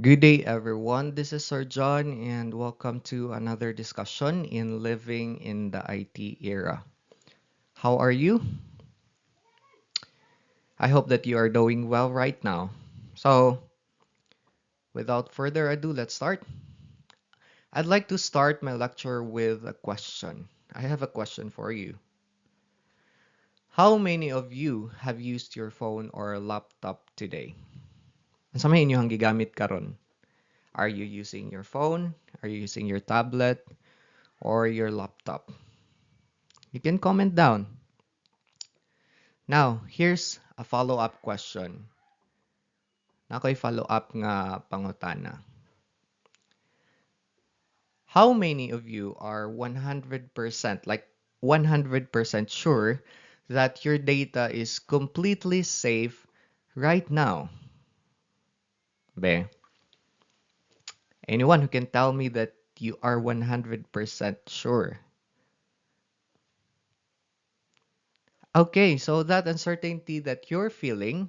Good day, everyone. This is Sir John, and welcome to another discussion in living in the IT era. How are you? I hope that you are doing well right now. So, without further ado, let's start. I'd like to start my lecture with a question. I have a question for you. How many of you have used your phone or laptop today? Sa may inyong gigamit karon? Are you using your phone? Are you using your tablet or your laptop? You can comment down. Now, here's a follow-up question. Nakoy follow-up nga pangutana. How many of you are 100%, like 100% sure that your data is completely safe right now? Be, anyone who can tell me that you are 100% sure? Okay, so that uncertainty that you're feeling,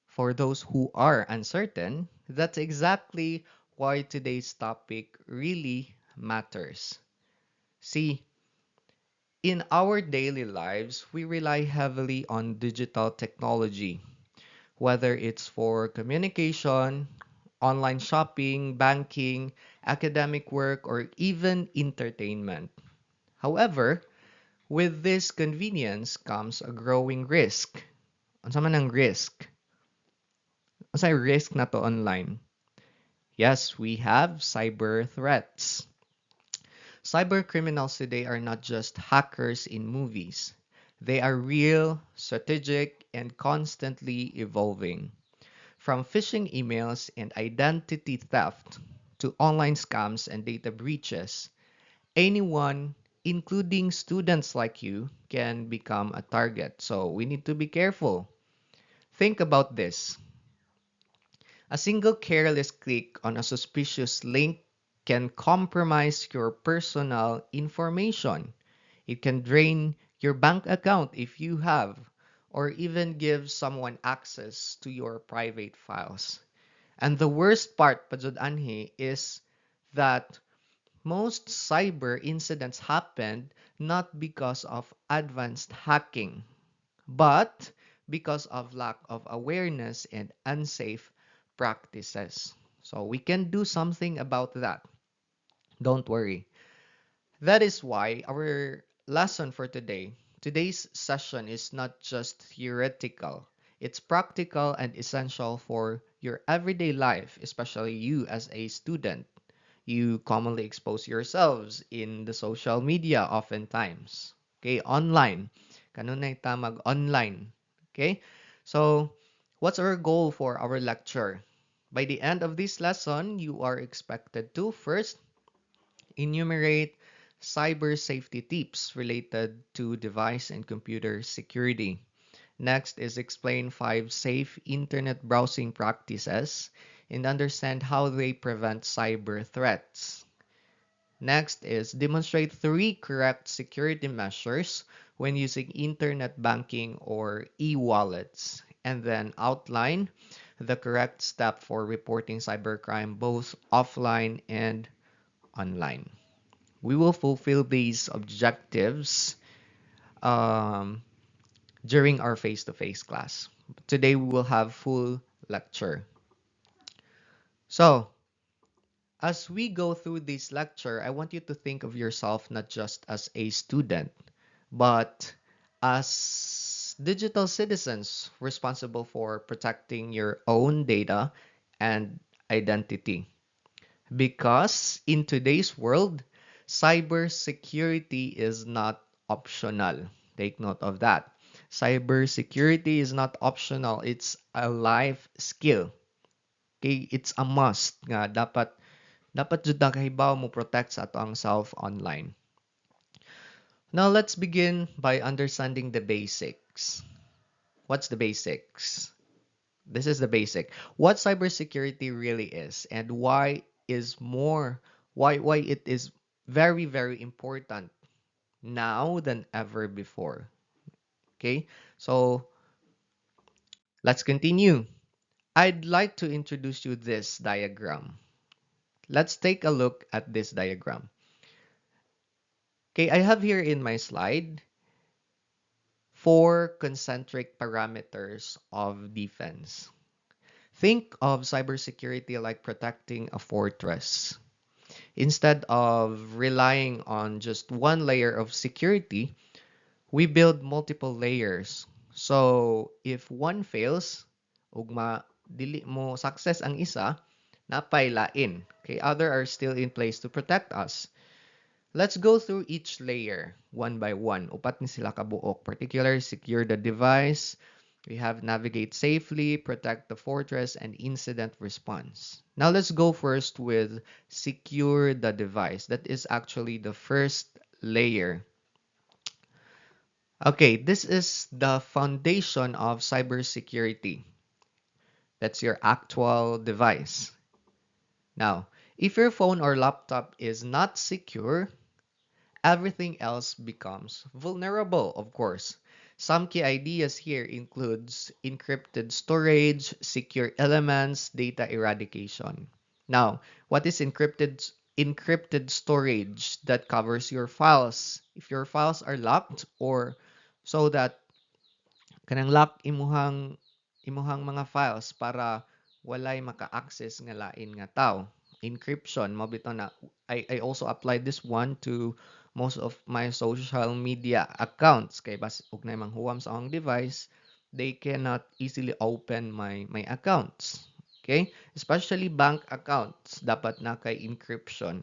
for those who are uncertain, that's exactly why today's topic really matters. See, in our daily lives, we rely heavily on digital technology, whether it's for communication, online shopping, banking, academic work, or even entertainment. However, with this convenience comes a growing risk. Unsa man ang risk? Unsa ang risk na to online? Yes, we have cyber threats. Cyber criminals today are not just hackers in movies. They are real, strategic, and constantly evolving. From phishing emails and identity theft to online scams and data breaches, anyone, including students like you, can become a target. So we need to be careful. Think about this. A single careless click on a suspicious link can compromise your personal information. It can drain your bank account if you have, or even give someone access to your private files. And the worst part, Pajud Anhi, is that most cyber incidents happened not because of advanced hacking, but because of lack of awareness and unsafe practices. So we can do something about that. Don't worry. That is why our lesson for today's session is not just theoretical. It's practical and essential for your everyday life, especially you as a student. You commonly expose yourselves in the social media oftentimes. Okay, online. Kanunay tamag online. Okay? So, what's our goal for our lecture? By the end of this lesson, you are expected to first enumerate cyber safety tips related to device and computer security. Next is explain 5 safe internet browsing practices and understand how they prevent cyber threats. Next is demonstrate 3 correct security measures when using internet banking or e-wallets, and then outline the correct step for reporting cybercrime both offline and online. We will fulfill these objectives um, during our face-to-face class. Today we will have full lecture. So, as we go through this lecture, I want you to think of yourself not just as a student, but as digital citizens responsible for protecting your own data and identity. Because in today's world, cybersecurity is not optional. Take note of that. Cybersecurity is not optional, it's a life skill. Okay, it's a must nga dapat jud na kahibaw mo protect sa ato ang self online. Now let's begin by understanding the basics. What's the basics? This is the basic. What cybersecurity really is and why it is very very important now than ever before. Okay? So, let's continue. I'd like to introduce you this diagram. Let's take a look at this diagram. Okay, I have here in my slide four concentric parameters of defense. Think of cybersecurity like protecting a fortress. Instead of relying on just one layer of security, we build multiple layers. So, if one fails, ugma dili mo success ang isa, napay lain. Okay, other are still in place to protect us. Let's go through each layer one by one. Upat ni sila kabuok. Particular, secure the device. We have navigate safely, protect the fortress, and incident response. Now let's go first with secure the device. That is actually the first layer. Okay, this is the foundation of cybersecurity. That's your actual device. Now, if your phone or laptop is not secure, everything else becomes vulnerable, of course. Some key ideas here includes encrypted storage, secure elements, data eradication. Now, what is encrypted? Encrypted storage that covers your files. If your files are locked or so that kanang lock imuhang mga files para walay maka-access nga lain nga tao. Encryption, mabito na. I also applied this one to most of my social media accounts. Kay bas ug na manghuwam sa akong device, they cannot easily open my accounts. Okay? Especially bank accounts, dapat na kay encryption.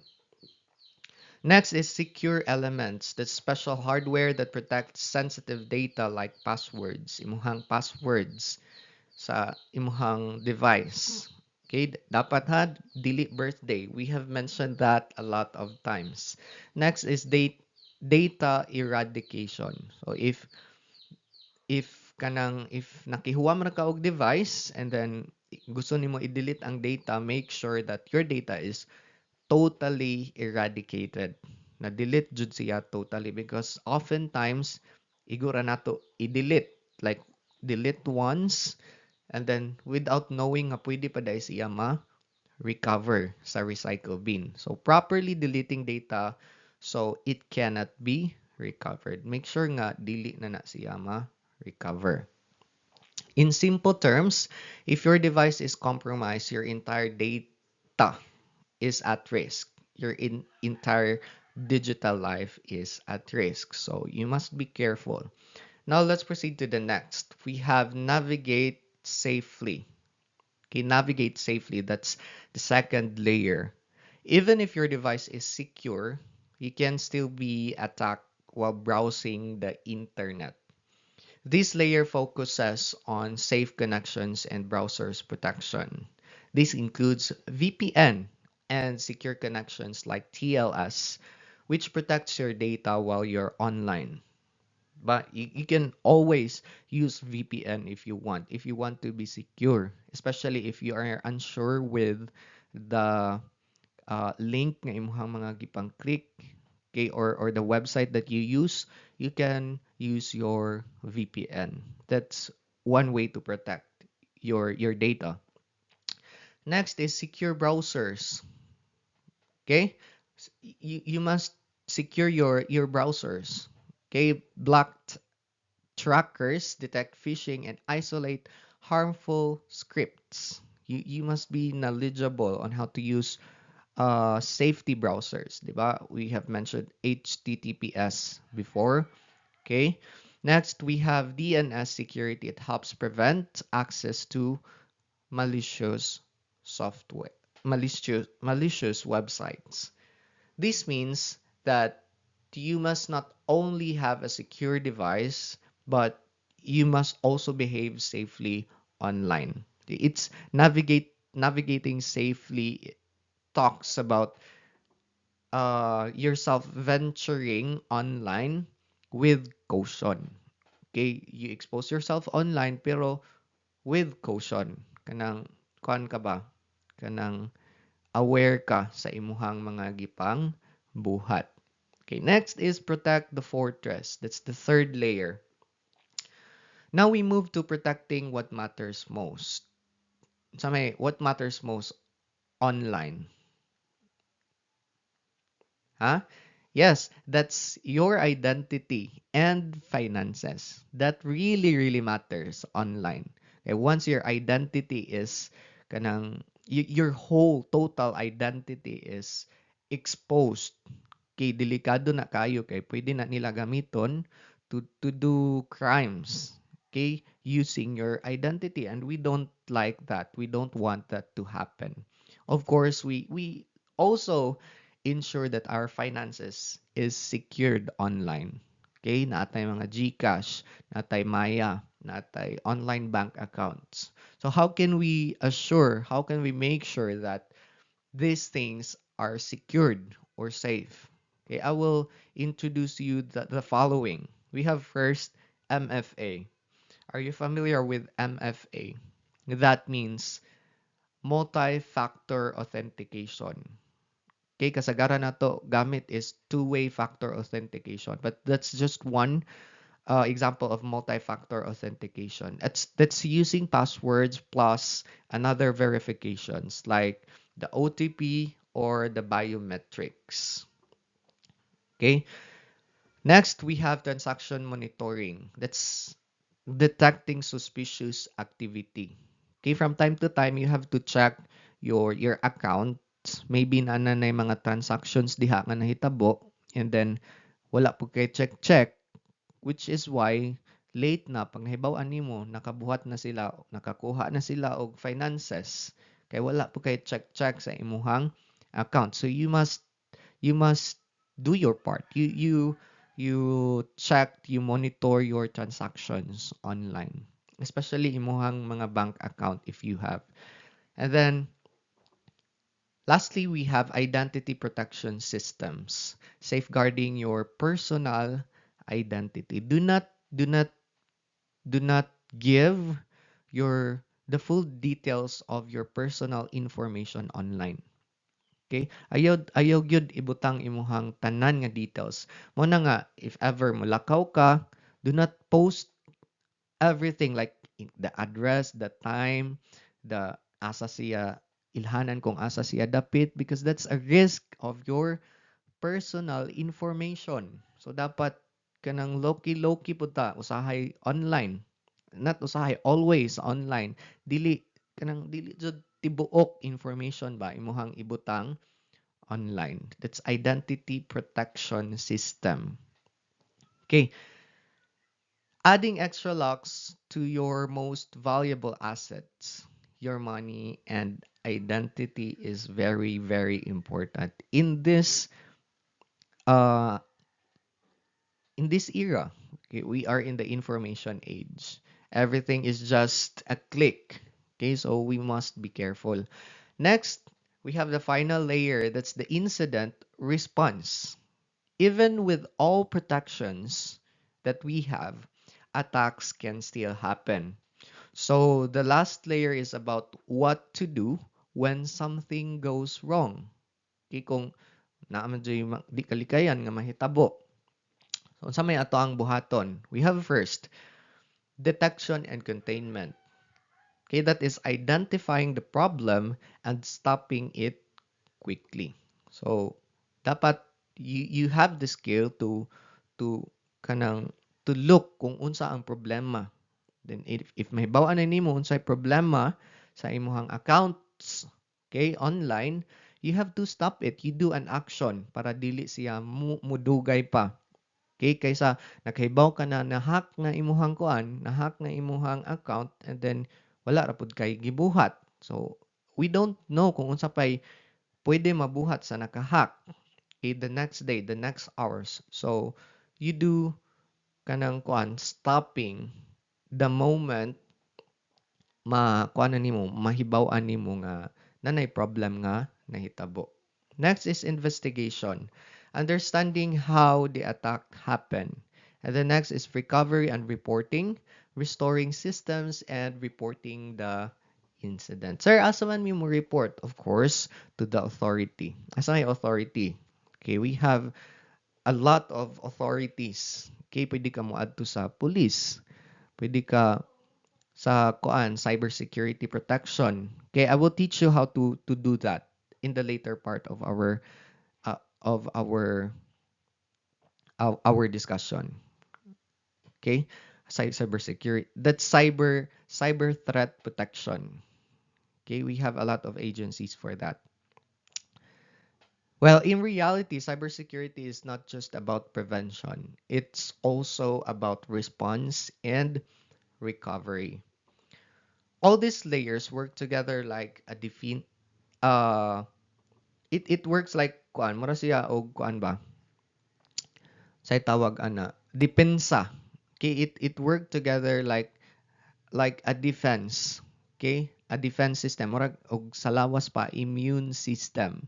Next is secure elements. That's special hardware that protects sensitive data like passwords, imuhang passwords sa imuhang device. Okay, dapat ha delete birthday. We have mentioned that a lot of times. Next is data eradication. So if nakihuwa man ka og device and then gusto nimo i-delete ang data, make sure that your data is totally eradicated. Na-delete jud siya totally because oftentimes igura nato i-delete like delete once and then without knowing nga pwede pa dahil siya ma-recover sa recycle bin. So properly deleting data so it cannot be recovered. Make sure nga dili na na siya ma-recover. In simple terms, if your device is compromised, your entire data is at risk. Your entire digital life is at risk. So you must be careful. Now let's proceed to the next. We have navigate safely. Okay, navigate safely. That's the second layer. Even if your device is secure, you can still be attacked while browsing the internet. This layer focuses on safe connections and browsers protection. This includes VPN and secure connections like TLS, which protects your data while you're online. But you can always use VPN if you want. If you want to be secure, especially if you are unsure with the link nga imong mga gipang click, okay, or the website that you use, you can use your VPN. That's one way to protect your data. Next is secure browsers. Okay? You must secure your browsers. Okay? Blocked trackers detect phishing and isolate harmful scripts. You must be knowledgeable on how to use safety browsers, di ba? We have mentioned HTTPS before. Okay. Next, we have DNS security. It helps prevent access to malicious software, malicious websites. This means that you must not only have a secure device, but you must also behave safely online. It's navigating safely talks about yourself venturing online with caution. Okay, you expose yourself online pero with caution. Kanang kuan ka ba? Kanang aware ka sa imuhang mga gipang buhat. Okay, next is protect the fortress. That's the third layer. Now we move to protecting what matters most. what matters most online? Huh? Yes, that's your identity and finances. That really, really matters online. Okay, once your identity is your whole total identity is exposed, kay delikado na kayo kay pwede na nila gamiton to do crimes, okay, using your identity, and we don't like that. We don't want that to happen. Of course, we also ensure that our finances is secured online. Okay, natay mga GCash, natay Maya, natay online bank accounts. So how can we make sure that these things are secured or safe? Okay, I will introduce you the following. We have first MFA. Are you familiar with MFA? That means multi-factor authentication. Okay, kasagaran na to gamit is two-way factor authentication. But that's just one example of multi-factor authentication. That's using passwords plus another verifications like the OTP or the biometrics. Okay. Next, we have transaction monitoring. That's detecting suspicious activity. Okay, from time to time, you have to check your account. Maybe na mga transactions diha nga nahitabo, and then wala po kay check, which is why late na pag nahibaw-an nimo nakabuhat na sila, nakakuha na sila og finances kay wala po kay check sa imuhang account. So you must do your part. You check, you monitor your transactions online, especially imuhang mga bank account if you have. And then lastly, we have identity protection systems, safeguarding your personal identity. Do not give your the full details of your personal information online. Okay? Ayaw gyud ibutang imuhang tanan nga details. Mo na nga if ever mulakaw ka, do not post everything like the address, the time, the asa siya ilhanan kung asa siya dapit, because that's a risk of your personal information. So dapat kanang low-key puta usahay online. Not usahay always online. Dili jud tibuok information ba imuhang ibutang online. That's identity protection system. Okay, adding extra locks to your most valuable assets, your money and identity is very, very important uh in this era. Okay, we are in the information age. Everything is just a click. Okay, so we must be careful. Next, we have the final layer, that's the incident response. Even with all protections that we have, attacks can still happen. So the last layer is about what to do when something goes wrong. Okay, kung naaman di kalikayan nga mahitabo. So sa may ato ang buhaton, we have first detection and containment. Okay, that is identifying the problem and stopping it quickly. So dapat you have the skill to kanang to look kung unsa ang problema. Then if mahibaw-an na nimo unsay problema sa imuhang accounts, okay, online, you have to stop it. You do an action para dili siya mudugay pa. Okay, kaysa nakahibaw ka na na-hack nga imuhang kuan, na-hack nga imuhang account, and then wala ra pud kay gibuhat. So we don't know kung unsa pay pwede mabuhat sa naka-hack. Okay, the next day, the next hours. So you do kanang kuan stopping the moment kuan nimo mahibaw-an nimo nga nanay problem nga nahitabo. Next is investigation. Understanding how the attack happened. And the next is recovery and reporting, restoring systems and reporting the incident. Sir, asa man mo report? Of course, to the authority. Asa may authority? Okay, we have a lot of authorities. Okay, pwede ka mo adto sa police. Pwede ka sa kuan cybersecurity protection. Okay, I will teach you how to do that in the later part of our discussion. Okay, cybersecurity, that's cyber threat protection. Okay, we have a lot of agencies for that. Well, in reality, cybersecurity is not just about prevention. It's also about response and recovery. All these layers work together like a uh it works like kuan mura siya og kuan ba say tawag ana depensa. Okay, it work together like a defense. Okay, a defense system mura og sa lawas pa immune system.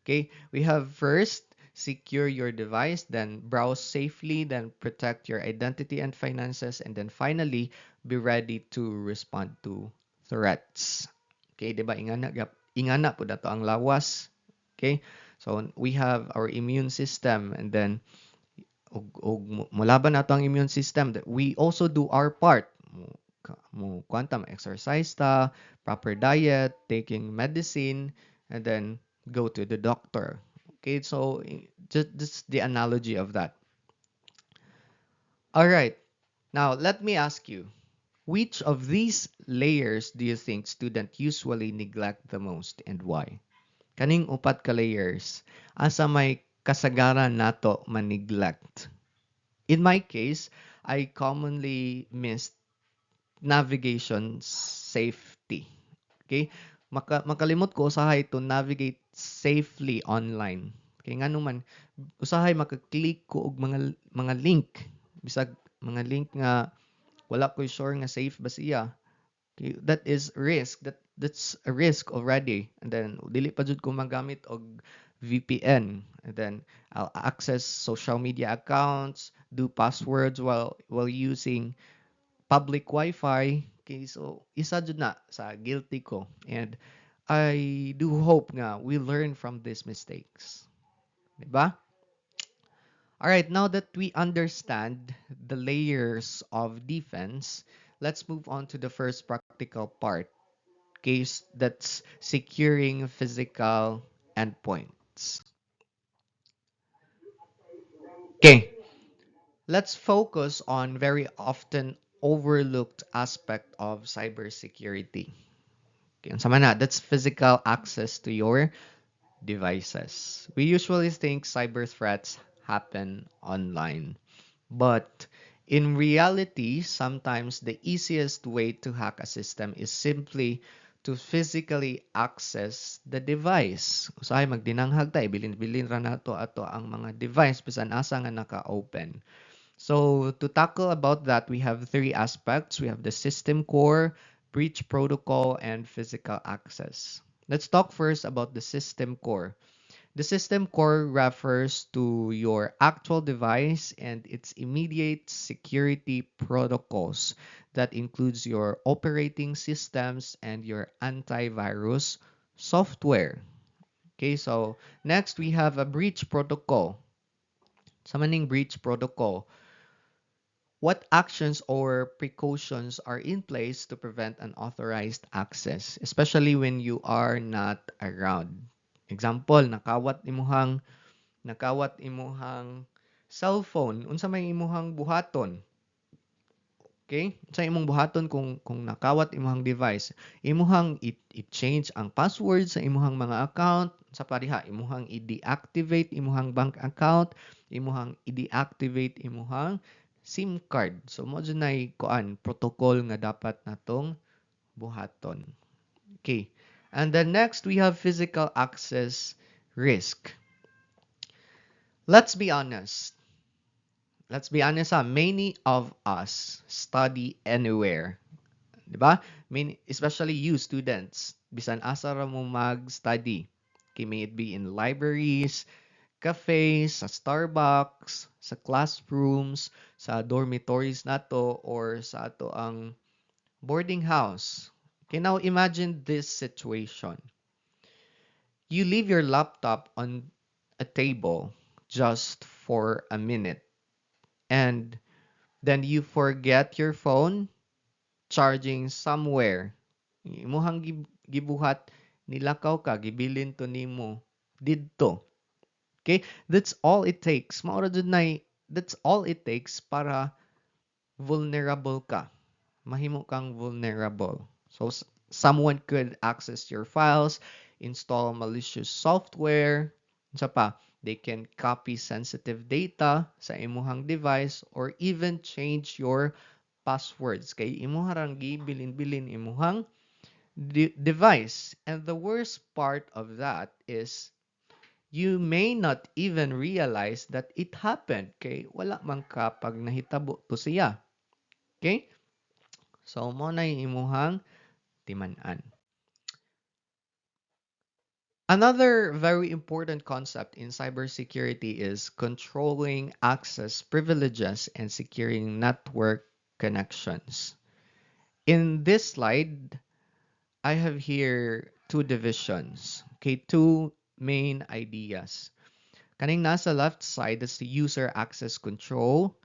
Okay, we have first secure your device, then browse safely, then protect your identity and finances, and then finally be ready to respond to threats. Okay, di ba ingana po dato ang lawas. Okay, so we have our immune system, and then og mulaban nato ang immune system, that we also do our part. Mo quantum exercise ta, proper diet, taking medicine, and then go to the doctor. Okay, so just the analogy of that. All right. Now, let me ask you, which of these layers do you think student usually neglect the most and why? Kaning upat ka layers, asa may kasagaran nato man-neglect? In my case, I commonly miss navigation safety. Okay? Makalimot ko usahay to navigate safely online. Kay nga naman, usahay makaklik ko og mga link. Bisag mga link nga wala ko sure nga safe ba siya. Okay, that is risk. That's a risk already. And then dili pa jud ko magamit og VPN. And then I'll access social media accounts, do passwords while using public Wi-Fi. Okay, so isa jud na sa guilty ko. And I do hope nga we learn from these mistakes. Diba? All right, now that we understand the layers of defense, let's move on to the first practical part. Case that's securing physical endpoints. Okay, let's focus on very often overlooked aspect of cybersecurity. Okay, unsa man na, that's physical access to your devices. We usually think cyber threats happen online, but in reality, sometimes the easiest way to hack a system is simply to physically access the device. Usahay magdinanghag ta, bilin-bilin ra nato ato ang mga device bisan asa nga naka-open. So to tackle about that, we have three aspects. We have the system core, breach protocol, and physical access. Let's talk first about the system core. The system core refers to your actual device and its immediate security protocols. That includes your operating systems and your antivirus software. Okay, so next we have a breach protocol. Sa maning breach protocol, what actions or precautions are in place to prevent unauthorized access, especially when you are not around? Example, nakawat imuhang cellphone, unsa may imuhang buhaton. Okay? Sa imong buhaton kung nakawat imuhang device, imuhang i-change ang password sa imuhang mga account, sa pariha imuhang i-deactivate imuhang bank account, imuhang i-deactivate imuhang SIM card. So mo nay kuan protocol nga dapat natong buhaton. Okay. And then next we have physical access risk. Let's be honest. Let's be honest, many of us study anywhere. 'Di ba? Especially you students, bisan asa ra mo mag-study. Okay, may it be in libraries, cafes, sa Starbucks, sa classrooms, sa dormitories nato, or sa ato ang boarding house. Okay, now imagine this situation. You leave your laptop on a table just for a minute, and then you forget your phone, charging somewhere. Imuhang gibuhat nilakaw ka, gibilin to nimo didto. Okay? That's all it takes. Maura jud nay, that's all it takes para vulnerable ka. Mahimo kang vulnerable. So someone could access your files, install malicious software, sa pa, they can copy sensitive data sa imuhang device or even change your passwords. Kay imuharang gibilin-bilin imuhang device. And the worst part of that is you may not even realize that it happened. Kay wala man ka pag nahitabo to siya. Okay? So, mo na imuhang timan-an. Another very important concept in cybersecurity is controlling access privileges and securing network connections. In this slide, I have here two divisions. Okay, two main ideas. Kaning nasa left side is the user access control.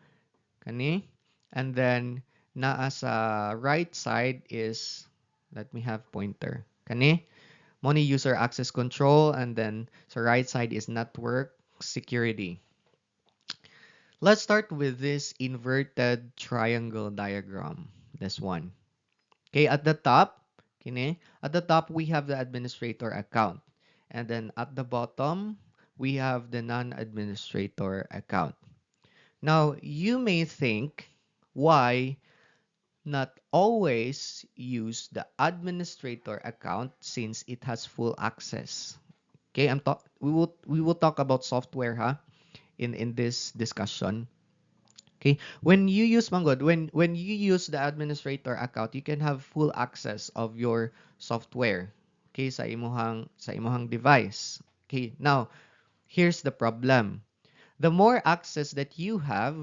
Kani. And then naa sa right side is, let me have pointer. Kani. Money user access control, and then sa right side is network security. Let's start with this inverted triangle diagram. This one. Okay, at the top, we have the administrator account. And then at the bottom, we have the non-administrator account. Now, you may think, why not always use the administrator account since it has full access? Okay, we will talk about software in this discussion. Okay, when you use Manggod, when you use the administrator account, you can have full access of your software. Okay, sa imuhang device. Okay, now here's the problem. The more access that you have,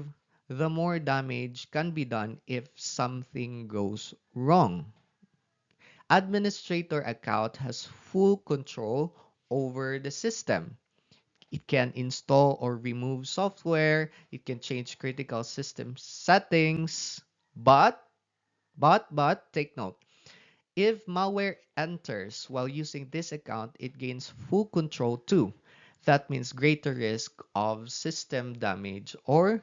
the more damage can be done if something goes wrong. Administrator account has full control over the system. It can install or remove software. It can change critical system settings. But, take note. If malware enters while using this account, it gains full control too. That means greater risk of system damage or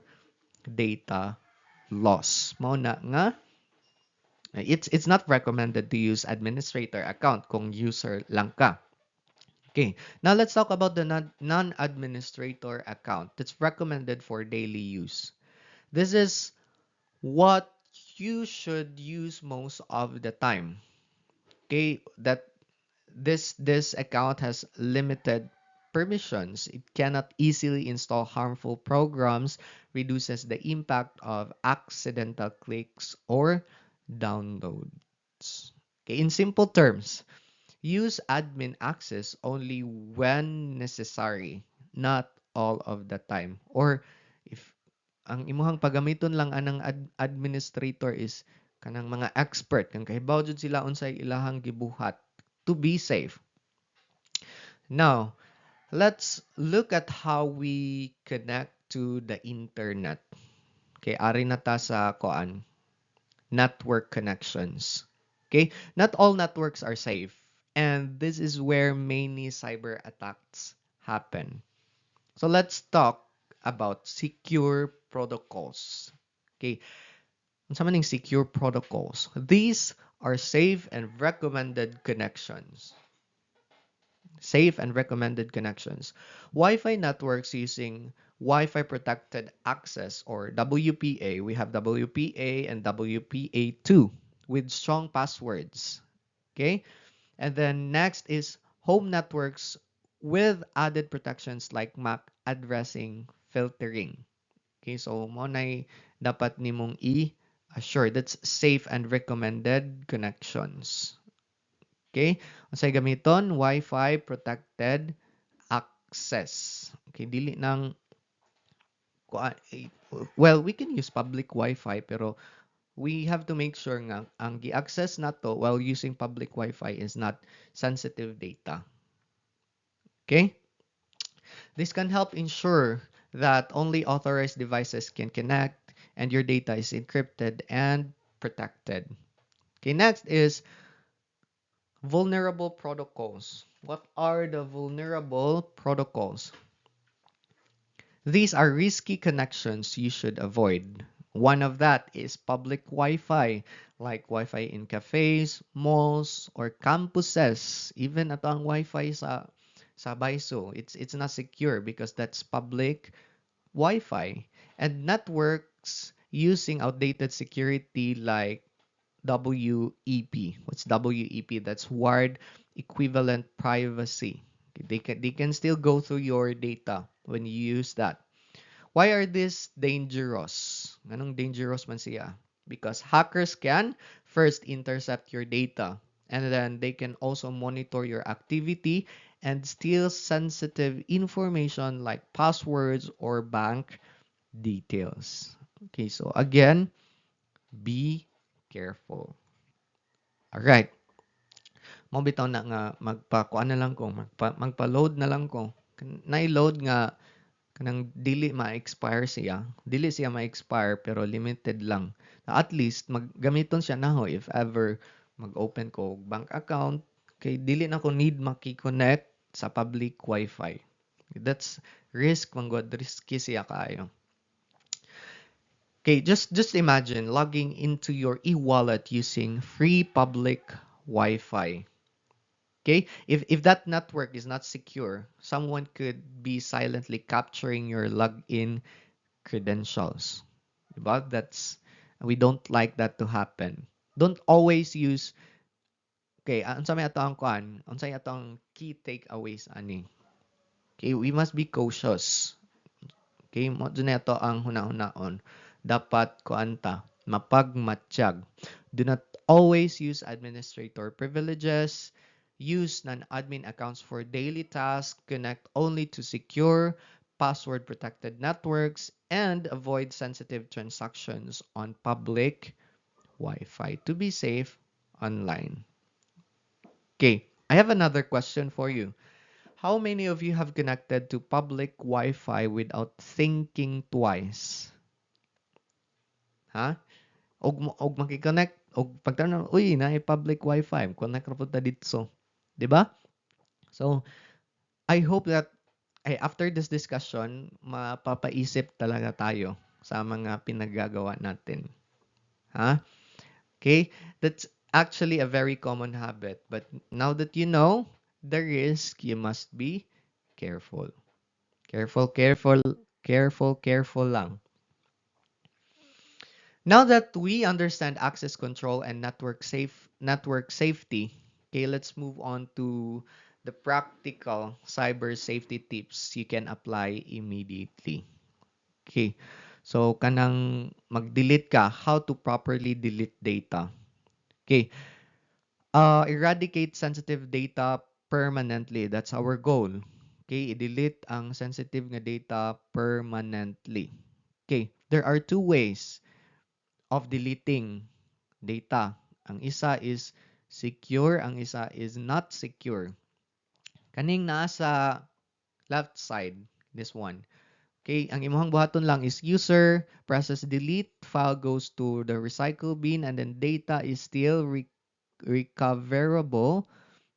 data loss. Mao na nga, it's not recommended to use administrator account kung user lang ka. Okay, now let's talk about the non-administrator account that's recommended for daily use. This is what you should use most of the time. Okay, that this account has limited permissions. It cannot easily install harmful programs, reduces the impact of accidental clicks or downloads. Okay, in simple terms, use admin access only when necessary, not all of the time. Or if ang imuhang pagamiton lang anang administrator is kanang mga expert, kang kahibaw jud sila unsay ilahang gibuhat to be safe. Now, let's look at how we connect to the internet. Okay, ari na ta sa koan, network connections. Okay, not all networks are safe, and this is where many cyber attacks happen. So let's talk about secure protocols. Okay, unsa man ning secure protocols? These are safe and recommended connections. Safe and recommended connections. Wi-Fi networks using Wi-Fi protected access or WPA. We have WPA and WPA2 with strong passwords. Okay? And then next is home networks with added protections like MAC addressing filtering. Okay, so mo nay dapat nimong i-assure that's safe and recommended connections. Okay? Unsay gamiton? Wi-Fi protected access. Okay, dili nang well, we can use public Wi-Fi pero we have to make sure nga ang gi-access nato while using public Wi-Fi is not sensitive data. Okay? This can help ensure that only authorized devices can connect and your data is encrypted and protected. Okay, next is vulnerable protocols. What are the vulnerable protocols? These are risky connections you should avoid. One of that is public Wi-Fi, like Wi-Fi in cafes, malls, or campuses. Even atong Wi-Fi sa BISO, it's not secure because that's public Wi-Fi. And networks using outdated security like WEP. What's WEP? That's wired equivalent privacy. They can still go through your data when you use that. Why are these dangerous? Anong dangerous man siya? Because hackers can first intercept your data, and then they can also monitor your activity and steal sensitive information like passwords or bank details. Okay, so again, be careful. Alright, mo bitaw na nga magpa-kuan na lang ko, magpa-load na lang ko. Na-load nga kanang dili ma-expire siya. Dili siya ma-expire pero limited lang. At least maggamiton siya na ho if ever mag-open ko og bank account kay dili na ko need maki-connect sa public Wi-Fi. That's risk man god, risky siya kaayo. Okay, just imagine logging into your e-wallet using free public Wi-Fi. Okay, if that network is not secure, someone could be silently capturing your login credentials. Diba? We don't like that to happen. Don't always use, okay, unsa may ato ang kuan, unsa may ato ang key takeaways ani. Okay, we must be cautious. Okay, mo dun na ito ang huna-hunaon. Dapat kuanta, mapagmatsyag. Do not always use administrator privileges. Use non-admin accounts for daily tasks. Connect only to secure, password-protected networks. And avoid sensitive transactions on public Wi-Fi to be safe online. Okay, I have another question for you. How many of you have connected to public Wi-Fi without thinking twice? Ha? Og maki-connect og pagtanong, uy, na public Wi-Fi, connect ra pud ta dito. 'Di ba? So, I hope that after this discussion, mapapaisip talaga tayo sa mga pinaggagawa natin. Ha? Okay? That's actually a very common habit. But now that you know the risk, you must be careful. Careful, careful, careful, careful lang. Now that we understand access control and network safety, okay, let's move on to the practical cyber safety tips you can apply immediately. Okay. So kanang mag-delete ka, how to properly delete data. Okay. Eradicate sensitive data permanently. That's our goal. Okay, i-delete ang sensitive nga data permanently. Okay, there are two ways of deleting data. Ang isa is secure, ang isa is not secure. Kaning nasa left side, this one. Okay, ang imong buhaton lang is user, presses delete, file goes to the recycle bin, and then data is still recoverable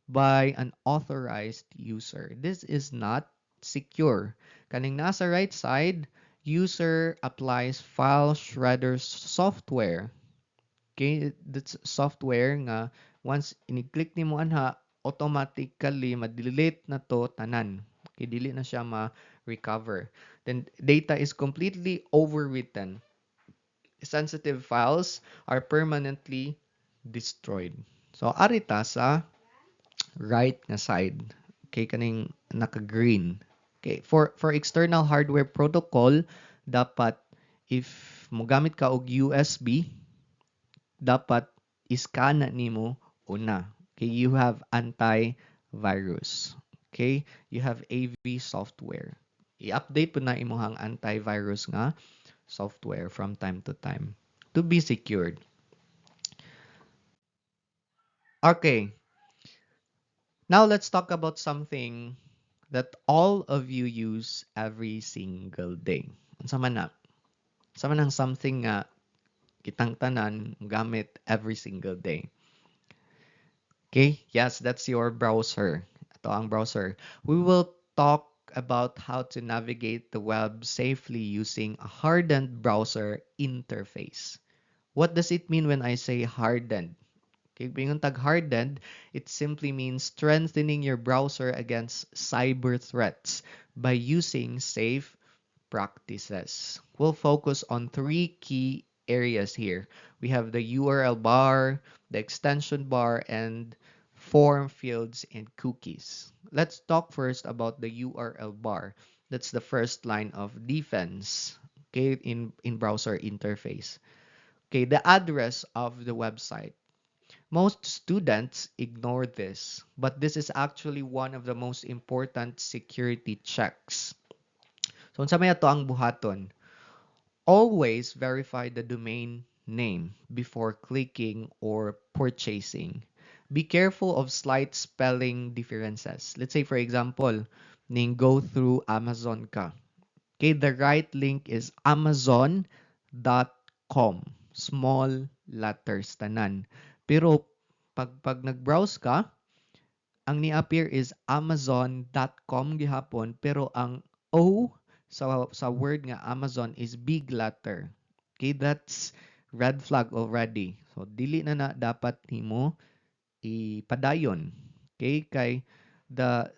by an authorized user. This is not secure. Kaning nasa right side, user applies file shredder software. Okay, that's software nga once ini-click nimo anha, automatically ma-delete na to tanan. Okay, dili na siya ma-recover. Then data is completely overwritten. Sensitive files are permanently destroyed. So arita sa right na side. Okay, kaning naka-green. Okay, for external hardware protocol, dapat if mogamit ka og USB, dapat iskan na nimo una. Okay, you have antivirus. Okay, you have AV software. I-update po na imuhang antivirus nga software from time to time to be secured. Okay, now let's talk about something that all of you use every single day. Unsa man na? Unsa man ang something nga kitang tanan gamit every single day. Okay, yes, that's your browser. Ito ang browser. We will talk about how to navigate the web safely using a hardened browser interface. What does it mean when I say hardened? Okay, being tag-hardened, it simply means strengthening your browser against cyber threats by using safe practices. We'll focus on three key areas here. We have the URL bar, the extension bar, and form fields and cookies. Let's talk first about the URL bar. That's the first line of defense, okay, in browser interface. Okay, the address of the website. Most students ignore this, but this is actually one of the most important security checks. So, unsa may ato ang buhaton? Always verify the domain name before clicking or purchasing. Be careful of slight spelling differences. Let's say, for example, ning go through Amazon ka. Okay, the right link is amazon.com. Small letters tanan. Pero pag nag-browse ka, ang ni-appear is amazon.com gihapon pero ang O sa word nga Amazon is big letter. Okay, that's red flag already. So dili na dapat nimo ipadayon. Okay, kay the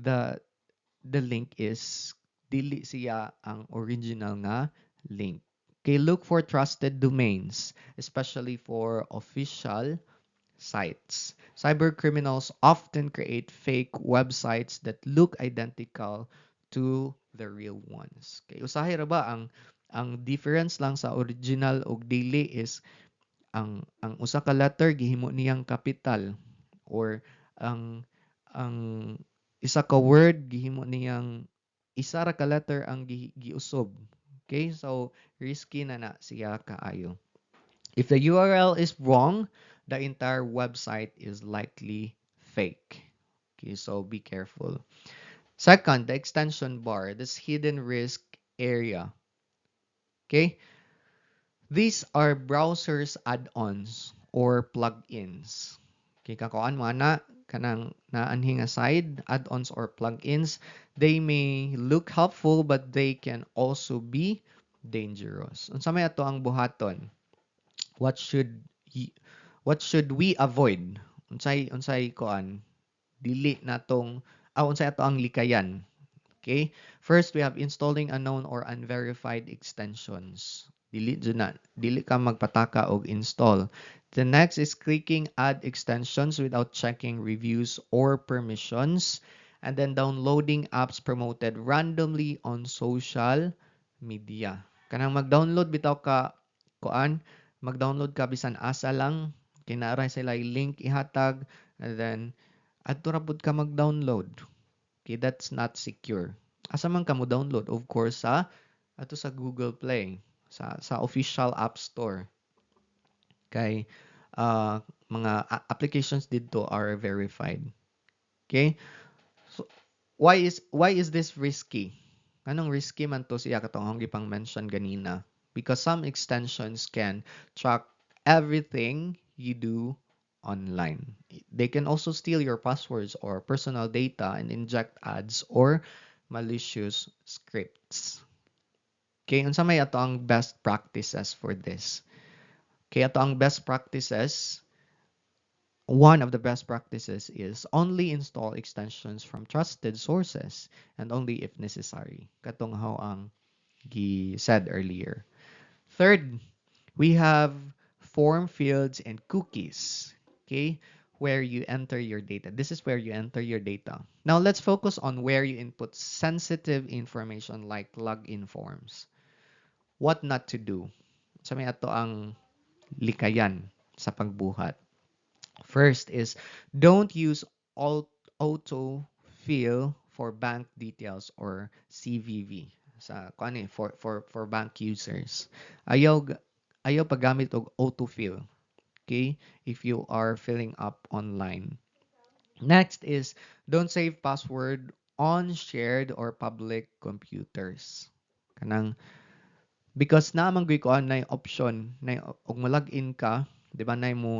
the link is dili siya ang original nga link. Okay, look for trusted domains, especially for official sites. Cybercriminals often create fake websites that look identical to the real ones. Okay, usahay ra ba ang difference lang sa original ug dili is ang usa ka letter gihimo niyang capital or ang ang isa ka word gihimo niyang isa ra ka letter ang giusob. Okay? So risky na siya kaayo. If the URL is wrong, the entire website is likely fake. Okay, so be careful. Second, the extension bar, this hidden risk area. Okay, these are browsers add-ons or plugins. Okay, kakuan mo na kanang naanhing aside, add-ons or plugins, they may look helpful but they can also be dangerous. Unsa may ato ang buhaton? What should what should we avoid? Unsay koan? Dili natong unsay ato ang likayan. Okay? First, we have installing unknown or unverified extensions. Dili ka magpataka og install. The next is clicking add extensions without checking reviews or permissions, and then downloading apps promoted randomly on social media. Kanang mag-download bitaw ka kuan, mag-download ka bisan asa lang, kinaray sila link ihatag, and then adto ra pud ka mag-download. Okay, that's not secure. Asa man ka mo download? Of course sa Google Play, sa official App Store. Kay mga applications dito are verified. Okay? So why is this risky? Anong risky man to siya katong gipang mention ganina? Because some extensions can track everything you do online. They can also steal your passwords or personal data and inject ads or malicious scripts. Okay, unsa may ato ang best practices for this? Okay, ato ang best practices, one of the best practices is only install extensions from trusted sources and only if necessary. Katong how ang said earlier. Third, we have form fields and cookies, okay, where you enter your data. This is where you enter your data. Now, let's focus on where you input sensitive information like login forms. What not to do? Sa may ato ang likayan sa pagbuhat. First is don't use auto-fill for bank details or CVV sa for bank users. Ayaw paggamit og autofill, okay? If you are filling up online. Next is don't save password on shared or public computers. Kanang because naman gyud ko na option na og mo login ka di ba nay mo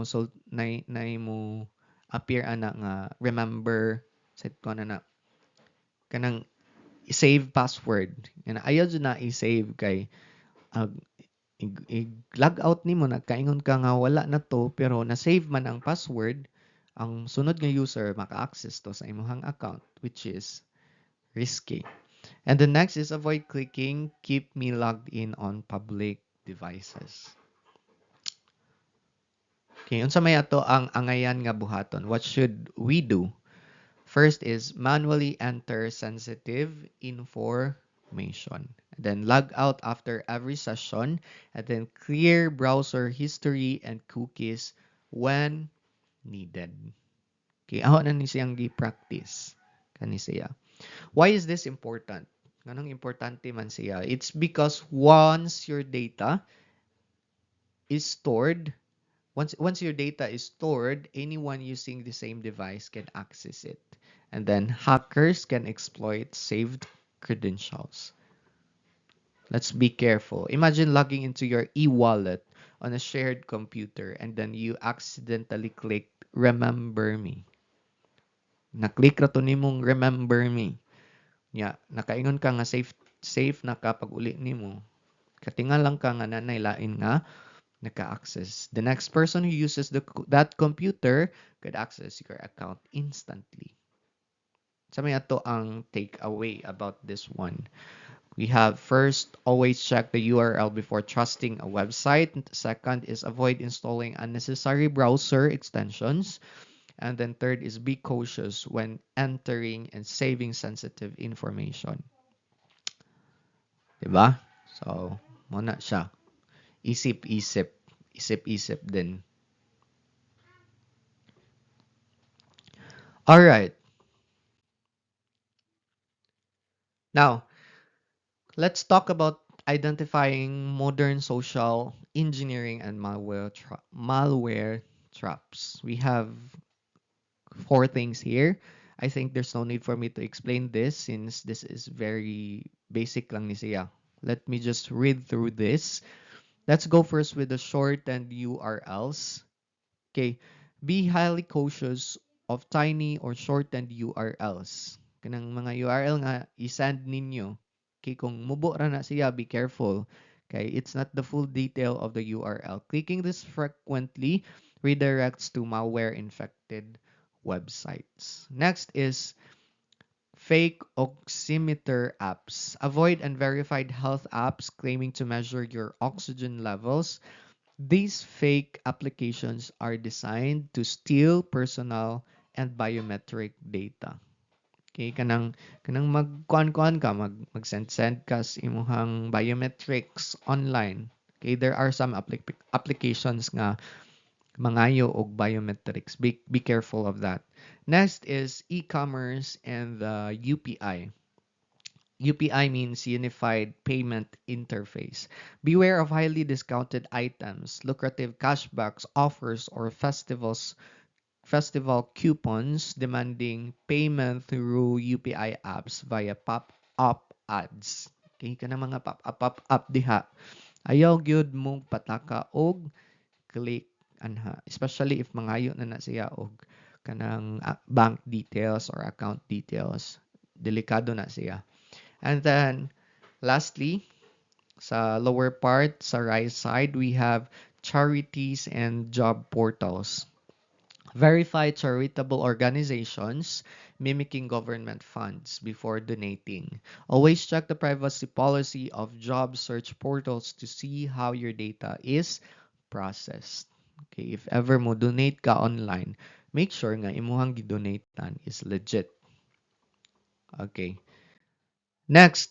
appear ana nga remember set ko na kanang save password. Yan ayaw dyan na i-save kay ag log out nimo nagkaingon ka nga wala na to pero na-save man ang password, ang sunod nga user maka-access to sa imong account which is risky. And the next is avoid clicking keep me logged in on public devices. Okay, unsa may ato ang angayan nga buhaton? What should we do? First is manually enter sensitive information. Then log out after every session and then clear browser history and cookies when needed. Okay, ako na ni siyang gi-practice. Kani siya. Why is this important? Ganong importante man siya? It's because once your data is stored, once your data is stored, anyone using the same device can access it. And then hackers can exploit saved credentials. Let's be careful. Imagine logging into your e-wallet on a shared computer and then you accidentally click remember me. Na-click ra to nimong remember me. Nya, nakaingon ka nga safe na kapag uli nimo. Katingal lang ka nga nanay lain nga naka-access. The next person who uses that computer could access your account instantly. Sa may ato ang takeaway about this one. We have first, always check the URL before trusting a website. Second is avoid installing unnecessary browser extensions. And then third is be cautious when entering and saving sensitive information. Diba? So, muna siya. Isip-isip. Isip-isip din. Alright. Now, let's talk about identifying modern social engineering and malware traps. We have four things here. I think there's no need for me to explain this since this is very basic lang ni siya. Let me just read through this. Let's go first with the shortened URLs. Okay, be highly cautious of tiny or shortened URLs. Kanang mga URL nga i-send ninyo. Okay, kung mubo ra na siya, be careful. Okay, it's not the full detail of the URL. Clicking this frequently redirects to malware-infected websites. Next is fake oximeter apps. Avoid unverified health apps claiming to measure your oxygen levels. These fake applications are designed to steal personal and biometric data. Okay, kanang magkuan-kuan ka, mag-send ka sa imong biometrics online. Okay, there are some applications nga mangayo og biometrics. Be careful of that. Next is e-commerce and the UPI. UPI means Unified Payment Interface. Beware of highly discounted items, lucrative cashbacks, offers, or festival coupons demanding payment through UPI apps via pop-up ads. Okay, ka na mga pop-up diha. Ayaw gyud mong pataka og click anha, especially if mangayo na siya og kanang bank details or account details. Delikado na siya. And then, lastly, sa lower part, sa right side, we have charities and job portals. Verify charitable organizations mimicking government funds before donating. Always check the privacy policy of job search portals to see how your data is processed. Okay, if ever mo donate ka online, make sure nga imuhang gidonatean is legit. Okay. Next,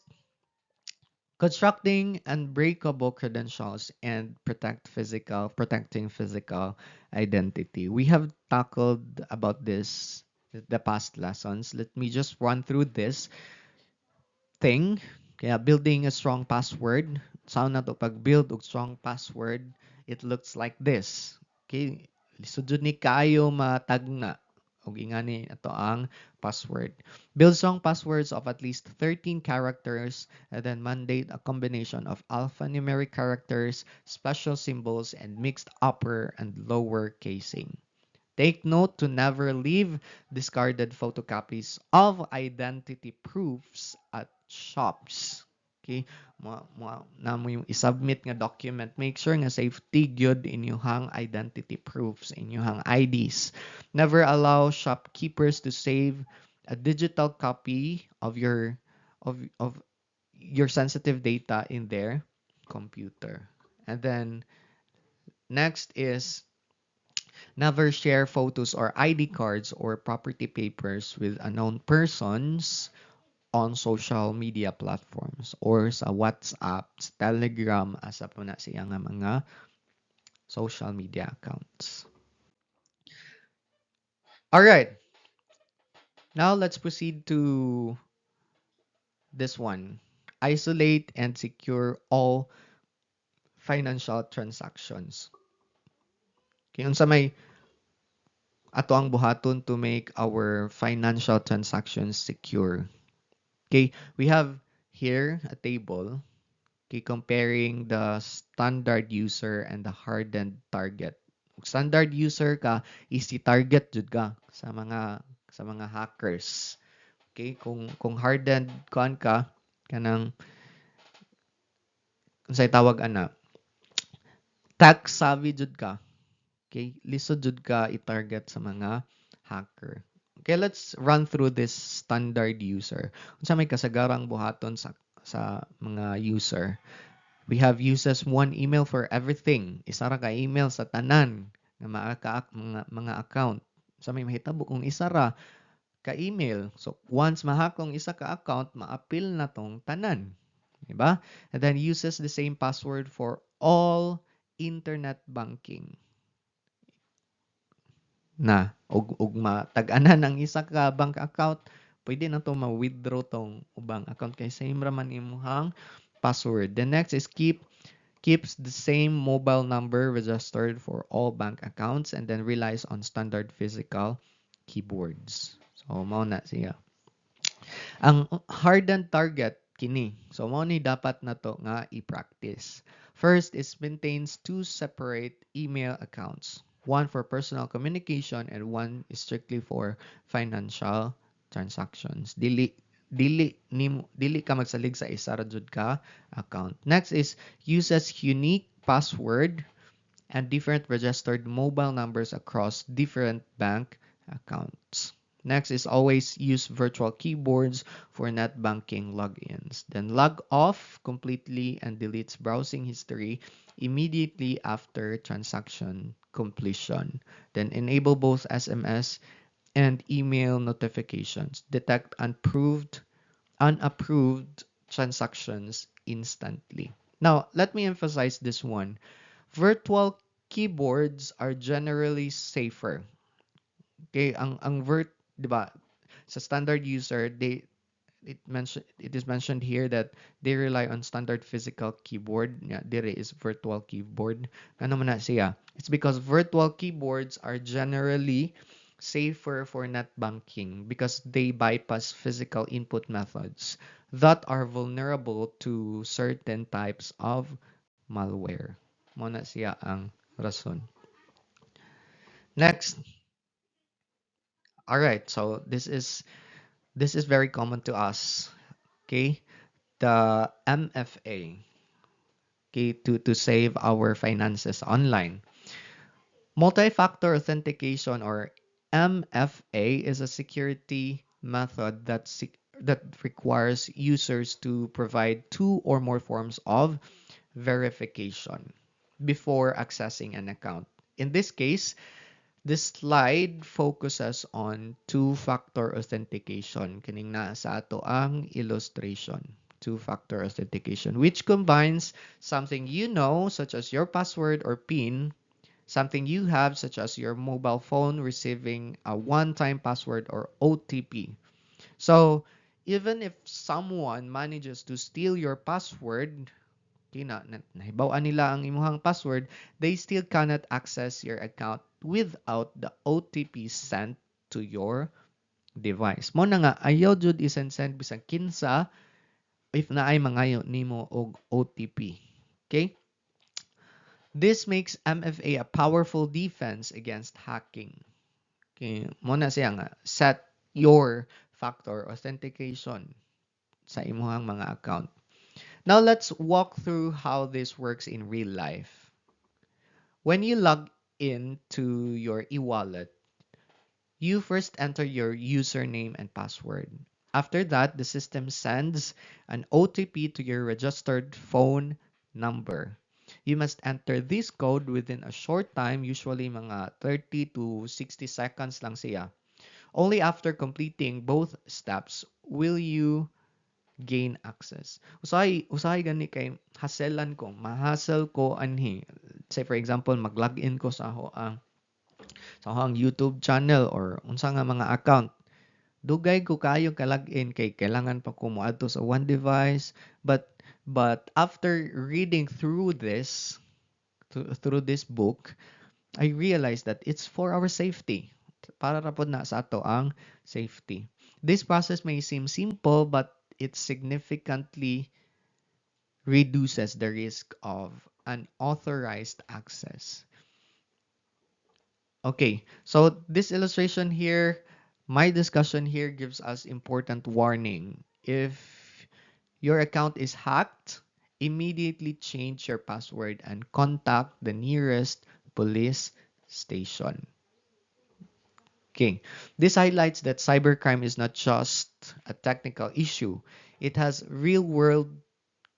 constructing unbreakable credentials and protecting physical identity. We have tackled about this the past lessons. Let me just run through this thing. Kaya building a strong password. Sound na to pag-build og strong password, it looks like this. Okay, lisod jud ni kayo matagna. ug ingani ato ang password. Build strong passwords of at least 13 characters and then mandate a combination of alphanumeric characters, special symbols, and mixed upper and lower casing. Take note to never leave discarded photocopies of identity proofs at shops. Okay? Na mo yung isubmit nga document, make sure nga safety gyud inyuhang identity proofs, inyuhang IDs. Never allow shopkeepers to save a digital copy of your sensitive data in their computer. And then next is never share photos or ID cards or property papers with unknown persons on social media platforms or sa WhatsApp, Telegram, asa po na siya nga mga social media accounts. All right. Now let's proceed to this one. Isolate and secure all financial transactions. Okay, unsa may ato ang buhaton to make our financial transactions secure. Okay, we have here a table, okay, comparing the standard user and the hardened target. Standard user ka is the target jud ka sa mga hackers. Okay, kung hardened kuan ka kanang unsay tawag ana, tech savvy jud ka. Okay, lisod jud ka i-target sa mga hacker. Okay, let's run through this standard user. Unsa may kasagarang buhaton sa mga user. We have uses one email for everything. Isa ra ka email sa tanan nga mga account. Sa may mahitabo kung isa ra ka email. So once ma-hack tong isa ka account, ma-appeal na tong tanan. Diba? And then uses the same password for all internet banking. Na ug matag-anan ang isa ka bank account, pwede na to ma-withdraw tong ubang account kay same ra man imong password. The next is keeps the same mobile number registered for all bank accounts and then relies on standard physical keyboards. So mao na siya. Ang hardened target kini. So mao ni dapat nato nga i-practice. First is maintains two separate email accounts. One for personal communication and one is strictly for financial transactions. Dili ka magsalig sa isa ra jud ka account. Next is uses unique password and different registered mobile numbers across different bank accounts. Next is always use virtual keyboards for net banking logins. Then log off completely and deletes browsing history immediately after transaction completion. Then enable both SMS and email notifications. Detect unapproved transactions instantly. Now, let me emphasize this one. Virtual keyboards are generally safer. Okay, ang 'di ba? Sa standard user, it is mentioned here that they rely on standard physical keyboard. Yeah, dire is virtual keyboard. Ano man na siya? It's because virtual keyboards are generally safer for net banking because they bypass physical input methods that are vulnerable to certain types of malware. Mo na siya ang rason. Next. All right. So this is very common to us. Okay? The MFA. Okay, to save our finances online. Multi-factor authentication or MFA is a security method that requires users to provide two or more forms of verification before accessing an account. In this case, this slide focuses on two-factor authentication. Kining na sa ato ang illustration. Two-factor authentication, which combines something you know, such as your password or PIN, something you have, such as your mobile phone receiving a one-time password or OTP. So, even if someone manages to steal your password, nahibawan nila ang imuhang password, they still cannot access your account without the OTP sent to your device. Mo na nga, ayaw jud isend bisag kinsa if naay mangayo nimo og OTP. Okay? This makes MFA a powerful defense against hacking. Okay, mo na siya nga set your factor authentication sa imuhang mga account. Now let's walk through how this works in real life. When you log in to your e-wallet, you first enter your username and password. After that, the system sends an OTP to your registered phone number. You must enter this code within a short time, usually mga 30 to 60 seconds lang siya. Only after completing both steps will you gain access. Usahay gani kay haselan ko, mahasel ko anhi. Say for example, mag-login ko sa akong YouTube channel or unsa nga mga account. Dugay ko kayo ka-login kay kailangan pa ko moadto sa one device, but after reading through this book, I realized that it's for our safety. Para ra pod na sa ato ang safety. This process may seem simple, but it significantly reduces the risk of unauthorized access. Okay, so this illustration here, my discussion here gives us important warning. If your account is hacked, immediately change your password and contact the nearest police station. Okay, this highlights that cybercrime is not just a technical issue, it has real world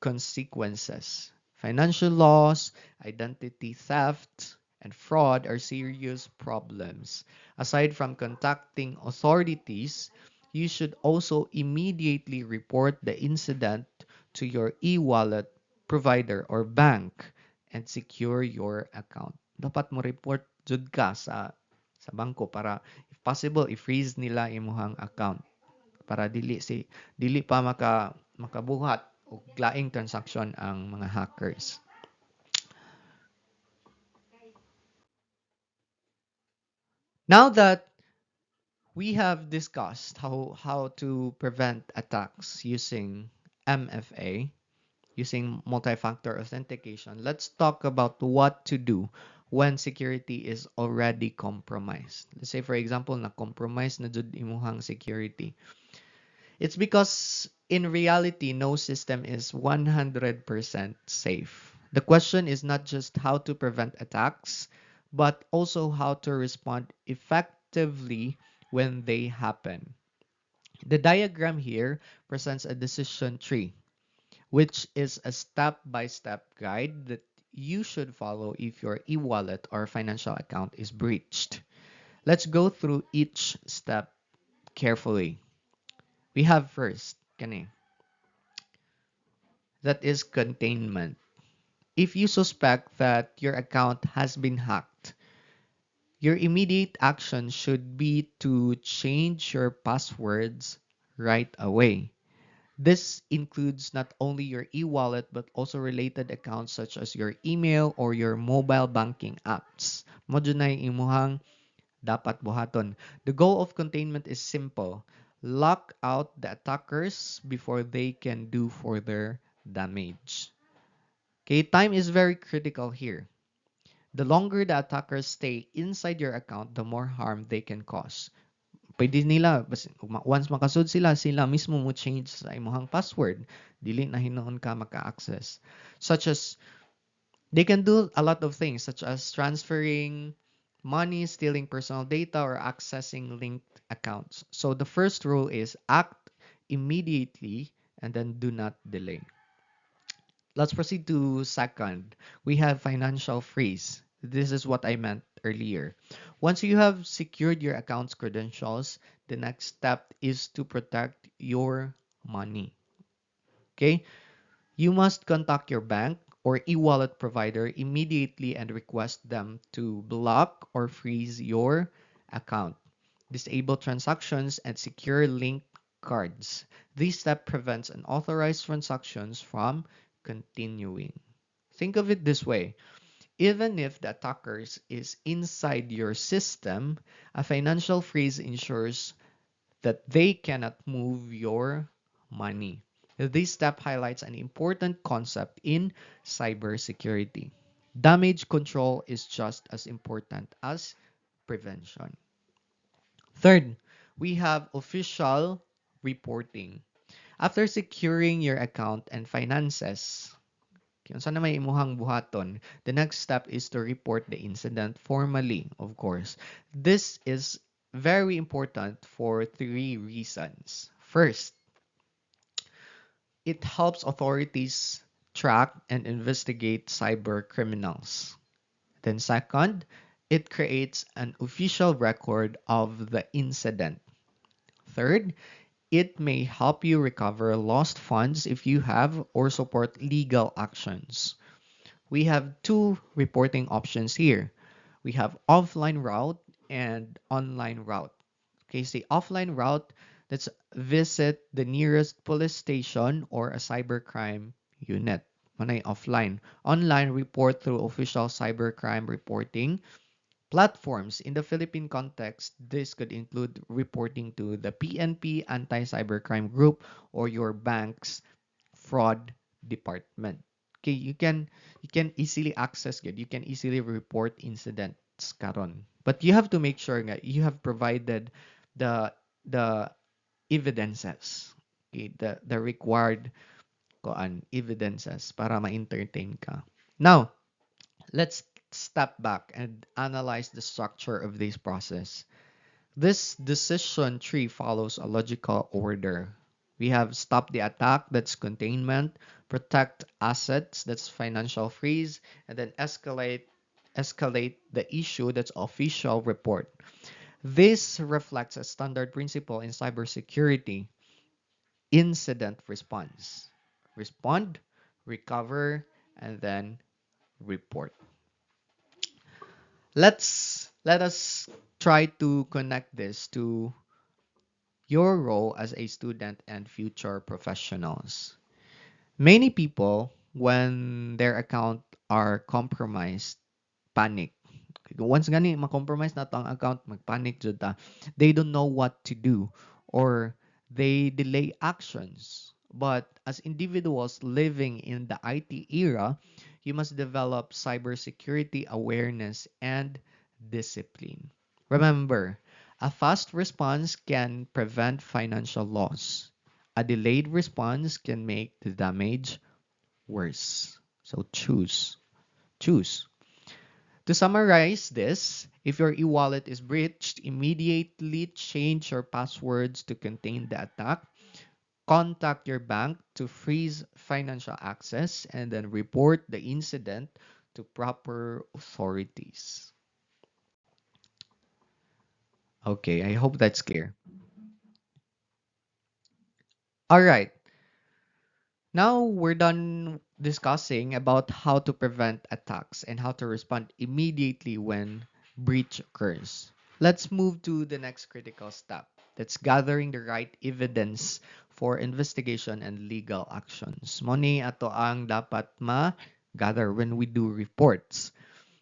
consequences. Financial loss, identity theft, and fraud are serious problems. Aside from contacting authorities, you should also immediately report the incident to your e-wallet provider or bank and secure your account. Dapat mo report jud ka sa bangko para if possible i-freeze nila imuhang account para dili pa makabuhat o laing transaction ang mga hackers. Now that we have discussed how to prevent attacks using MFA, using multi-factor authentication, let's talk about what to do when security is already compromised. Let's say for example na compromise na jud imuhang security. It's because in reality no system is 100% safe. The question is not just how to prevent attacks, but also how to respond effectively when they happen. The diagram here presents a decision tree, which is a step-by-step guide that you should follow if your e-wallet or financial account is breached. Let's go through each step carefully. We have first, kani, that is containment. If you suspect that your account has been hacked, your immediate action should be to change your passwords right away. This includes not only your e-wallet but also related accounts such as your email or your mobile banking apps. Mo dunay imuhang dapat buhaton. The goal of containment is simple. Lock out the attackers before they can do further damage. Okay, time is very critical here. The longer the attackers stay inside your account, the more harm they can cause. Pwede nila, once makasud sila mismo mo change sa imong password. Dili na hinoon ka maka-access. Such as, they can do a lot of things, such as transferring money, stealing personal data, or accessing linked accounts. So the first rule is act immediately and then do not delay. Let's proceed to second. We have financial freeze. This is what I meant earlier. Once you have secured your account's credentials, the next step is to protect your money. Okay? You must contact your bank or e-wallet provider immediately and request them to block or freeze your account, disable transactions, and secure linked cards. This step prevents unauthorized transactions from continuing. Think of it this way. Even if the attackers is inside your system, a financial freeze ensures that they cannot move your money. This step highlights an important concept in cybersecurity. Damage control is just as important as prevention. Third, we have official reporting. After securing your account and finances, kung saan na may imuhang buhaton, the next step is to report the incident formally, of course. This is very important for three reasons. First, it helps authorities track and investigate cyber criminals. Then second, it creates an official record of the incident. Third, it may help you recover lost funds if you have or support legal actions. We have two reporting options here. We have offline route and online route. Okay, so the offline route, let's visit the nearest police station or a cybercrime unit. Manay offline. Online, report through official cybercrime reporting platforms. In the Philippine context, this could include reporting to the PNP Anti-Cybercrime Group or your bank's fraud department. Okay, you can easily access it. You can easily report incidents karon. But you have to make sure that you have provided the the evidences. Okay, the required evidences para ma-entertain ka. Now, let's step back and analyze the structure of this process. This decision tree follows a logical order. We have stop the attack, that's containment, protect assets, that's financial freeze, and then escalate the issue, that's official report. This reflects a standard principle in cybersecurity: incident response. Respond, recover, and then report. Let us try to connect this to your role as a student and future professionals. Many people, when their account are compromised, panic. Once gani ma-compromise na to ang account, magpanic jud ta. They don't know what to do or they delay actions. But as individuals living in the IT era, you must develop cybersecurity awareness and discipline. Remember, a fast response can prevent financial loss. A delayed response can make the damage worse. So choose. Choose. To summarize this, if your e-wallet is breached, immediately change your passwords to contain the attack. Contact your bank to freeze financial access and then report the incident to proper authorities. Okay, I hope that's clear. All right. Now we're done discussing about how to prevent attacks and how to respond immediately when breach occurs. Let's move to the next critical step. That's gathering the right evidence for investigation and legal actions. Moni ato ang dapat ma-gather when we do reports.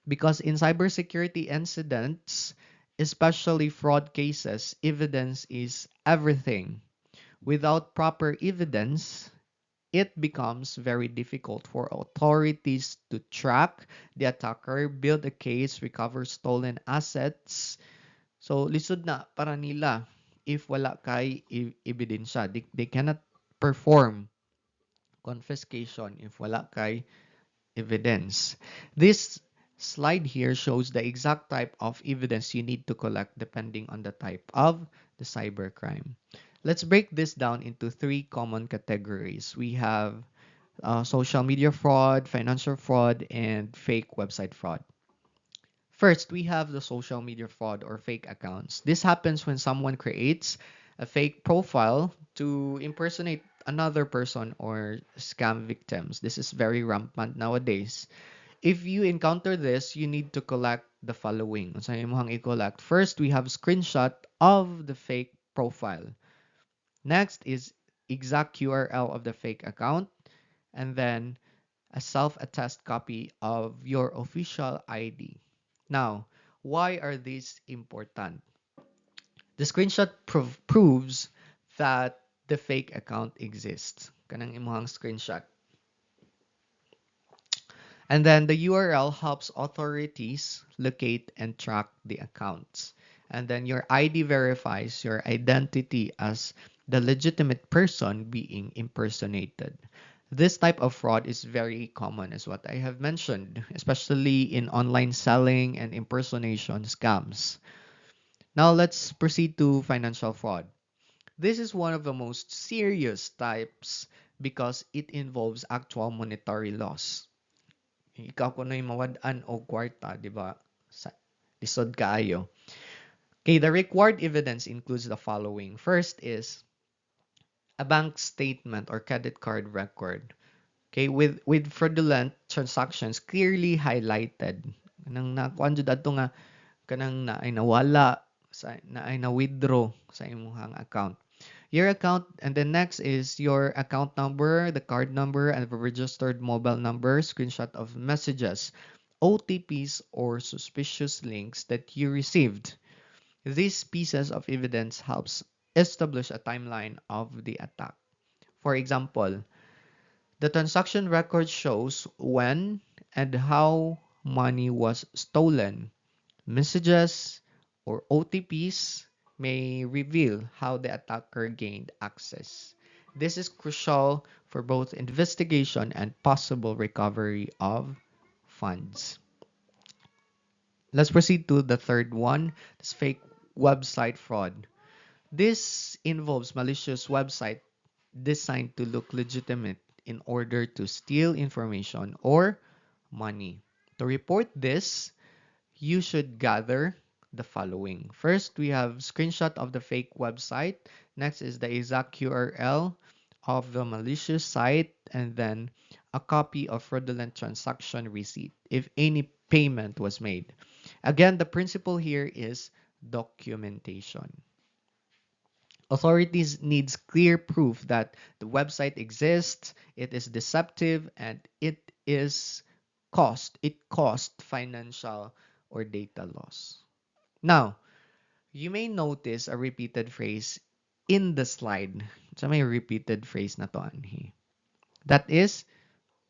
Because in cybersecurity incidents, especially fraud cases, evidence is everything. Without proper evidence, it becomes very difficult for authorities to track the attacker, build a case, recover stolen assets. So, lisod na para nila if wala kay ebidensya. They cannot perform confiscation if wala kay evidence. This slide here shows the exact type of evidence you need to collect depending on the type of the cybercrime. Let's break this down into three common categories. We have social media fraud, financial fraud, and fake website fraud. First, we have the social media fraud or fake accounts. This happens when someone creates a fake profile to impersonate another person or scam victims. This is very rampant nowadays. If you encounter this, you need to collect the following. So, imong i-collect. First, we have screenshot of the fake profile. Next is exact URL of the fake account. And then a self-attest copy of your official ID. Now, why are these important? The screenshot proves that the fake account exists. Kanang imong screenshot. And then the URL helps authorities locate and track the accounts. And then your ID verifies your identity as the legitimate person being impersonated. This type of fraud is very common, as what I have mentioned, especially in online selling and impersonation scams. Now let's proceed to financial fraud. This is one of the most serious types because it involves actual monetary loss. Ikaw kuno'y mawad-an og kwarta, di ba? Lisod kaayo. Okay, the required evidence includes the following. First is a bank statement or credit card record. Okay, with fraudulent transactions clearly highlighted. Nang nakuan jud adto nga kanang na ay nawala sa na ay na withdraw sa imong account. Your account, and then next is your account number, the card number, and the registered mobile number, screenshot of messages, OTPs, or suspicious links that you received. These pieces of evidence helps establish a timeline of the attack. For example, the transaction record shows when and how money was stolen. Messages or OTPs may reveal how the attacker gained access. This is crucial for both investigation and possible recovery of funds. Let's proceed to the third one, this fake website fraud. This involves malicious website designed to look legitimate in order to steal information or money. To report this, you should gather the following. First, we have screenshot of the fake website. Next is the exact URL of the malicious site, and then a copy of fraudulent transaction receipt if any payment was made. Again, the principle here is documentation. Authorities needs clear proof that the website exists, it is deceptive, and it cost financial or data loss. Now, you may notice a repeated phrase in the slide. So may repeated phrase na to anhi. That is,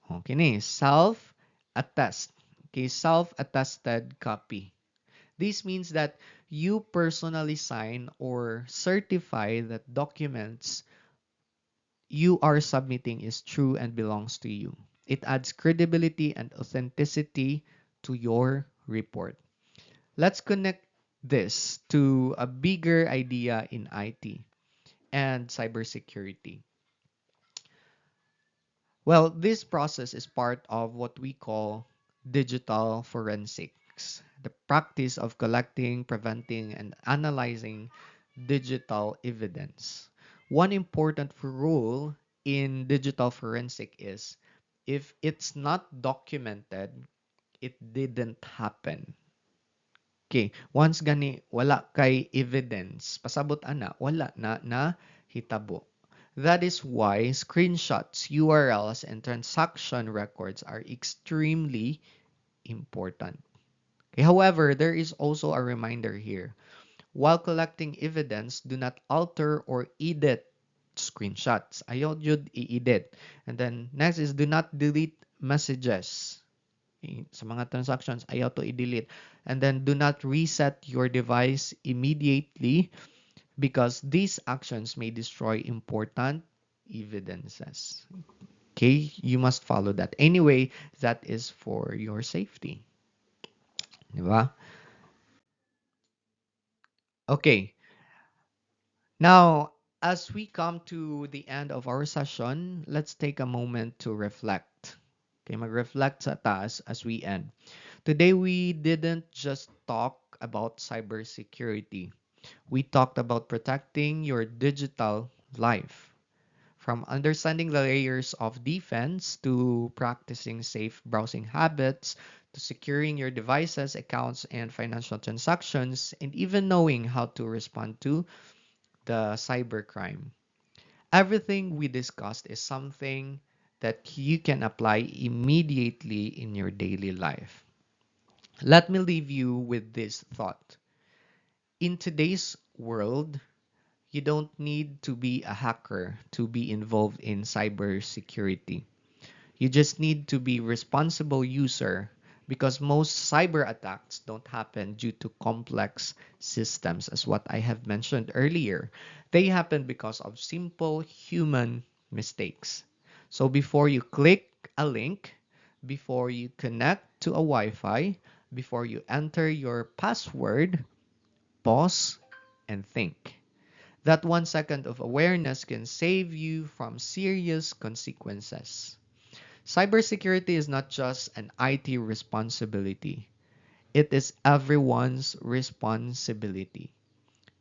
okay ni, self-attest. Okay, self-attested copy. This means that you personally sign or certify that documents you are submitting is true and belongs to you. It adds credibility and authenticity to your report. Let's connect this to a bigger idea in IT and cybersecurity. Well, this process is part of what we call digital forensics, the practice of collecting, preventing, and analyzing digital evidence. One important rule in digital forensic is if it's not documented, it didn't happen. Okay, once gani wala kay evidence, pasabot ana, wala na hitabo. That is why screenshots, URLs, and transaction records are extremely important. Okay, however, there is also a reminder here. While collecting evidence, do not alter or edit screenshots. Ayaw jud i-edit. And then next is do not delete messages. Sa mga transactions, ayaw to i-delete. And then do not reset your device immediately because these actions may destroy important evidences. Okay, you must follow that. Anyway, that is for your safety. Diba? Okay, now as we come to the end of our session, let's take a moment to reflect. Okay, mag-reflect sa taas as we end. Today, we didn't just talk about cybersecurity. We talked about protecting your digital life. From understanding the layers of defense to practicing safe browsing habits to securing your devices, accounts, and financial transactions, and even knowing how to respond to the cybercrime. Everything we discussed is something that you can apply immediately in your daily life. Let me leave you with this thought. In today's world, you don't need to be a hacker to be involved in cybersecurity. You just need to be responsible user because most cyber attacks don't happen due to complex systems as what I have mentioned earlier. They happen because of simple human mistakes. So before you click a link, before you connect to a Wi-Fi, before you enter your password, pause and think. That 1 second of awareness can save you from serious consequences. Cybersecurity is not just an IT responsibility, it is everyone's responsibility.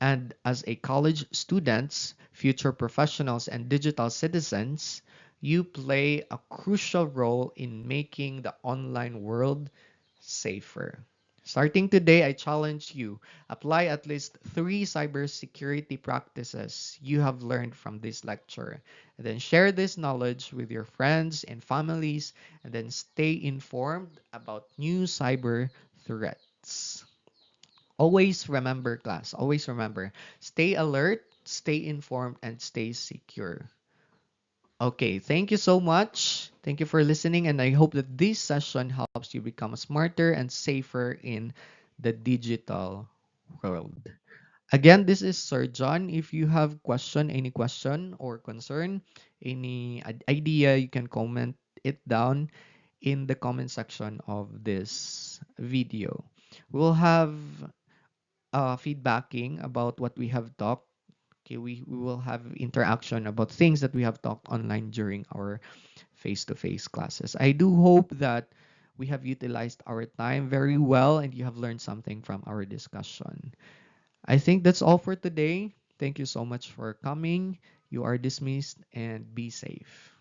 And as a college students, future professionals, and digital citizens, you play a crucial role in making the online world safer. Starting today, I challenge you, apply at least 3 cybersecurity practices you have learned from this lecture. And then share this knowledge with your friends and families, and then stay informed about new cyber threats. Always remember, class, always remember, stay alert, stay informed, and stay secure. Okay, thank you so much. Thank you for listening, and I hope that this session helps you become smarter and safer in the digital world. Again, this is Sir John. If you have any question or concern, any idea, you can comment it down in the comment section of this video. We'll have feedbacking about what we have talked. Okay, we will have interaction about things that we have talked online during our face-to-face classes. I do hope that we have utilized our time very well and you have learned something from our discussion. I think that's all for today. Thank you so much for coming. You are dismissed and be safe.